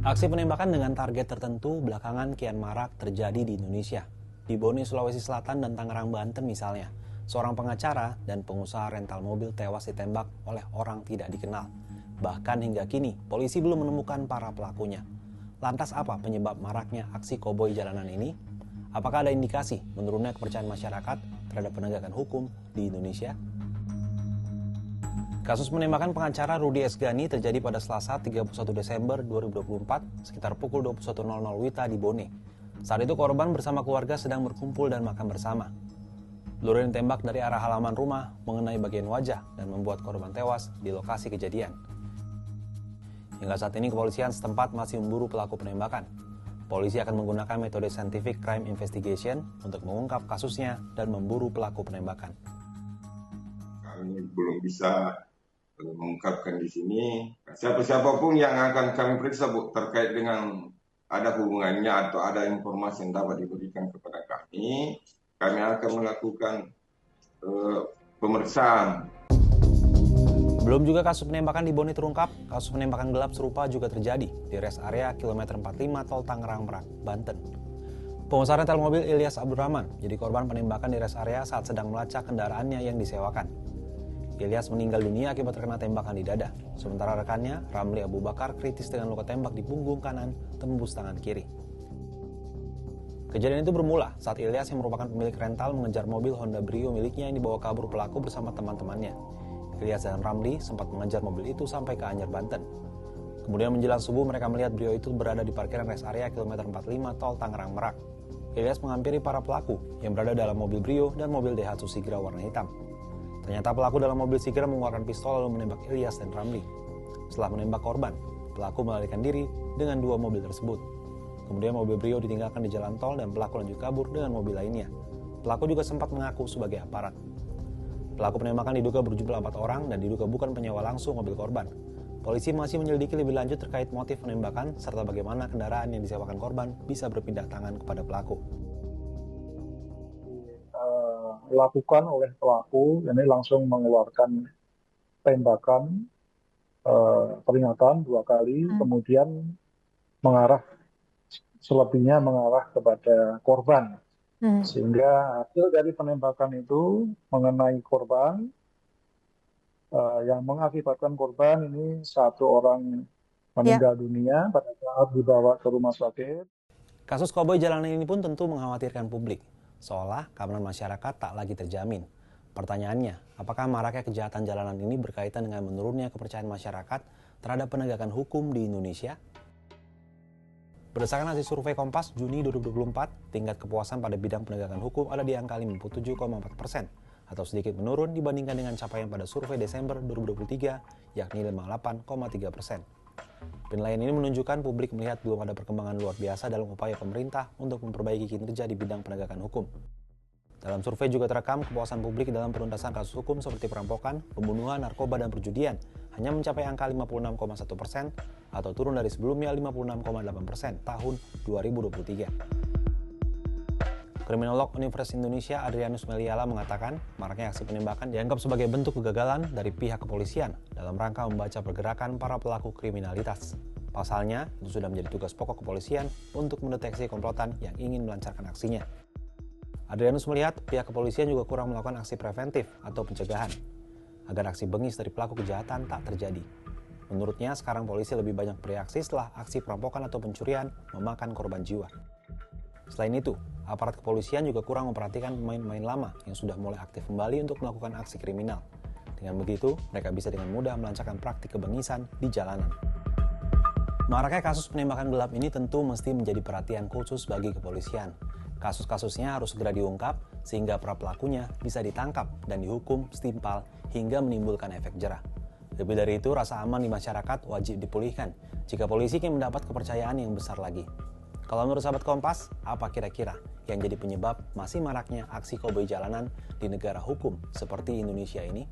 Aksi penembakan dengan target tertentu belakangan kian marak terjadi di Indonesia. Di Bone, Sulawesi Selatan dan Tangerang, Banten misalnya, seorang pengacara dan pengusaha rental mobil tewas ditembak oleh orang tidak dikenal. Bahkan hingga kini, polisi belum menemukan para pelakunya. Lantas apa penyebab maraknya aksi koboi jalanan ini? Apakah ada indikasi menurunnya kepercayaan masyarakat terhadap penegakan hukum di Indonesia? Kasus penembakan pengacara Rudy Esgani terjadi pada Selasa 31 Desember 2024 sekitar pukul 21.00 WITA di Bone. Saat itu korban bersama keluarga sedang berkumpul dan makan bersama. Peluru yang ditembak dari arah halaman rumah mengenai bagian wajah dan membuat korban tewas di lokasi kejadian. Hingga saat ini kepolisian setempat masih memburu pelaku penembakan. Polisi akan menggunakan metode scientific crime investigation untuk mengungkap kasusnya dan memburu pelaku penembakan. Kami belum bisa mengungkapkan di sini. Siapapun yang akan kami periksa terkait dengan ada hubungannya atau ada informasi yang dapat diberikan kepada kami akan melakukan pemeriksaan. Belum juga kasus penembakan di Bone terungkap, kasus penembakan gelap serupa juga terjadi di rest area kilometer 45 Tol Tangerang Merak, Banten. Pengusaha rental mobil Ilyas Abdurrahman jadi korban penembakan di rest area saat sedang melacak kendaraannya yang disewakan. Ilyas meninggal dunia akibat terkena tembakan di dada, sementara rekannya, Ramli Abu Bakar, kritis dengan luka tembak di punggung kanan tembus tangan kiri. Kejadian itu bermula saat Ilyas yang merupakan pemilik rental mengejar mobil Honda Brio miliknya yang dibawa kabur pelaku bersama teman-temannya. Ilyas dan Ramli sempat mengejar mobil itu sampai ke Anyer, Banten. Kemudian menjelang subuh mereka melihat Brio itu berada di parkiran rest area kilometer 45 Tol Tangerang Merak. Ilyas menghampiri para pelaku yang berada dalam mobil Brio dan mobil Daihatsu Sigra warna hitam. Ternyata pelaku dalam mobil Sigra mengeluarkan pistol lalu menembak Ilyas dan Ramli. Setelah menembak korban, pelaku melarikan diri dengan dua mobil tersebut. Kemudian mobil Brio ditinggalkan di jalan tol dan pelaku lanjut kabur dengan mobil lainnya. Pelaku juga sempat mengaku sebagai aparat. Pelaku penembakan diduga berjumlah 4 orang dan diduga bukan penyewa langsung mobil korban. Polisi masih menyelidiki lebih lanjut terkait motif penembakan serta bagaimana kendaraan yang disewakan korban bisa berpindah tangan kepada pelaku. Dilakukan oleh pelaku, ini langsung mengeluarkan tembakan peringatan 2 kali, kemudian selebihnya mengarah kepada korban. Sehingga hasil dari penembakan itu mengenai korban, yang mengakibatkan korban ini 1 orang meninggal dunia pada saat dibawa ke rumah sakit. Kasus koboi jalanan ini pun tentu mengkhawatirkan publik, seolah keamanan masyarakat tak lagi terjamin. Pertanyaannya, apakah maraknya kejahatan jalanan ini berkaitan dengan menurunnya kepercayaan masyarakat terhadap penegakan hukum di Indonesia? Berdasarkan hasil survei Kompas Juni 2024, tingkat kepuasan pada bidang penegakan hukum ada di angka 57,4%, atau sedikit menurun dibandingkan dengan capaian pada survei Desember 2023, yakni 58,3%. Penilaian ini menunjukkan publik melihat belum ada perkembangan luar biasa dalam upaya pemerintah untuk memperbaiki kinerja di bidang penegakan hukum. Dalam survei juga terekam kepuasan publik dalam penuntasan kasus hukum seperti perampokan, pembunuhan, narkoba, dan perjudian hanya mencapai angka 56,1% atau turun dari sebelumnya 56,8% tahun 2023. Kriminolog Universitas Indonesia Adrianus Meliala mengatakan maraknya aksi penembakan dianggap sebagai bentuk kegagalan dari pihak kepolisian dalam rangka membaca pergerakan para pelaku kriminalitas. Pasalnya, itu sudah menjadi tugas pokok kepolisian untuk mendeteksi komplotan yang ingin melancarkan aksinya. Adrianus melihat pihak kepolisian juga kurang melakukan aksi preventif atau pencegahan, agar aksi bengis dari pelaku kejahatan tak terjadi. Menurutnya, sekarang polisi lebih banyak bereaksi setelah aksi perampokan atau pencurian memakan korban jiwa. Selain itu, aparat kepolisian juga kurang memperhatikan pemain-pemain lama yang sudah mulai aktif kembali untuk melakukan aksi kriminal. Dengan begitu, mereka bisa dengan mudah melancarkan praktik kebengisan di jalanan. Maraknya kasus penembakan gelap ini tentu mesti menjadi perhatian khusus bagi kepolisian. Kasus-kasusnya harus segera diungkap sehingga para pelakunya bisa ditangkap dan dihukum setimpal hingga menimbulkan efek jerah. Lebih dari itu, rasa aman di masyarakat wajib dipulihkan jika polisi ingin mendapat kepercayaan yang besar lagi. Kalau menurut sahabat Kompas, apa kira-kira yang jadi penyebab masih maraknya aksi koboi jalanan di negara hukum seperti Indonesia ini?